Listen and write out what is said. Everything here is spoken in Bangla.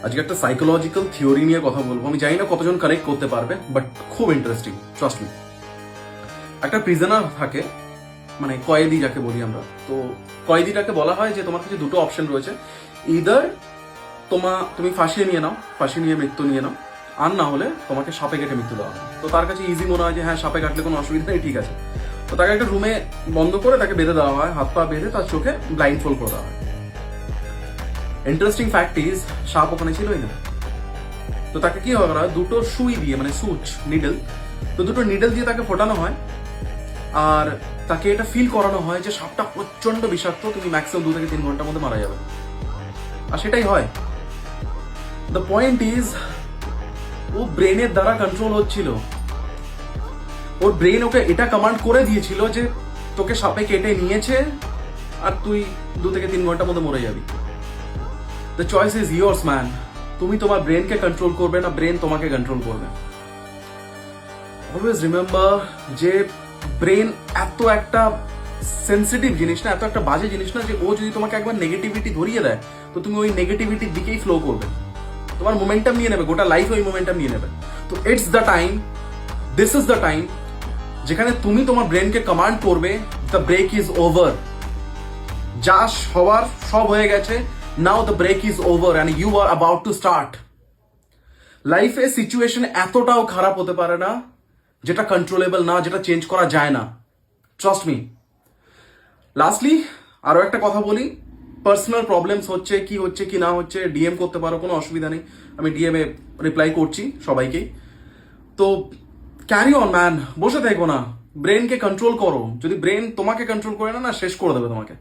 আজকে একটা সাইকোলজিক্যাল থিওরি নিয়ে কথা বলবো। আমি জানি না কতজন কানেক্ট করতে পারবে, বাট খুব ইন্টারেস্টিং, ট্রাস্ট মি। একটা প্রিজনার থাকে, মানে কয়েদি যাকে বলি আমরা। তো কয়েদিটাকে বলা হয় যে তোমার কাছে দুটো অপশন রয়েছে, ইদার তুমি ফাঁসিয়ে নিয়ে নাও, ফাঁসি নিয়ে মৃত্যু নিয়ে নাও, আর না হলে তোমাকে সাপে কেটে মৃত্যু দেওয়া হয়। তো তার কাছে ইজি মনে হয় যে হ্যাঁ, সাপে কাটলে কোনো অসুবিধা নেই, ঠিক আছে। তো তাকে একটা রুমে বন্ধ করে তাকে বেঁধে দেওয়া হয়, হাত পা বেঁধে তার চোখে ব্লাইন্ড ফোল্ড করে দেওয়া হয়। ইন্টারেস্টিং ফ্যাক্ট ইজ, সাপ ওখানে ছিলই না। তো তাকে কি করা হয়, দুটো সুই দিয়ে, মানে সুচ, নিডল, তো দুটো নিডল দিয়ে তাকে ফোটানো হয়, আর তাকে এটা ফিল করানো হয় যে সাপটা প্রচন্ড বিষাক্ত, তুমি ম্যাক্সিমাম 2 থেকে 3 ঘন্টার মধ্যে মারা যাবে। আর সেটাই হয়। দ্য পয়েন্ট ইজ, ও ব্রেনের দ্বারা কন্ট্রোল হচ্ছিল। ওর ব্রেন ওকে এটা কমান্ড করে দিয়েছিল যে তোকে সাপে কেটে নিয়েছে আর তুই 2 থেকে 3 ঘন্টার মধ্যে মরে যাবি। The choice is yours man. তুমি তোমার ব্রেনকে কন্ট্রোল করবে না, ব্রেন তোমাকে কন্ট্রোল করবে। অলওয়েজ রিমেম্বার যে ব্রেন এত একটা সেন্সিটিভ জিনিস না, এত একটা বাজে জিনিস না যে ও যদি তোমাকে একবার নেগেটিভিটি ধরিয়ে দেয় তো তুমি ওই নেগেটিভিটির দিকেই ফ্লো করবে, তোমার মোমেন্টাম নিয়ে নেবে, গোটা লাইফ ওই মোমেন্টাম নিয়ে নেবে। তো it's the time, this is the time যেখানে তুমি তোমার ব্রেনকে কমান্ড করবে, দ্য ব্রেক ইজ ওভার। যা হওয়ার সব হয়ে গেছে, now the break is over and you are about to start. লাইফে সিচুয়েশন এতটাও খারাপ হতে পারে না যেটা কন্ট্রোলেবল না, যেটা চেঞ্জ করা যায় না, ট্রাস্ট মি। লাস্টলি আরো একটা কথা বলি, পার্সোনাল প্রবলেমস হচ্ছে কি না হচ্ছে, ডিএম করতে পারো, কোনো অসুবিধা নেই, আমি ডিএমে রিপ্লাই করছি সবাইকেই। তো ক্যারি অন ম্যান, বসে থেকো না, ব্রেনকে কন্ট্রোল করো। যদি ব্রেন তোমাকে কন্ট্রোল করে না, শেষ করে দেবে তোমাকে।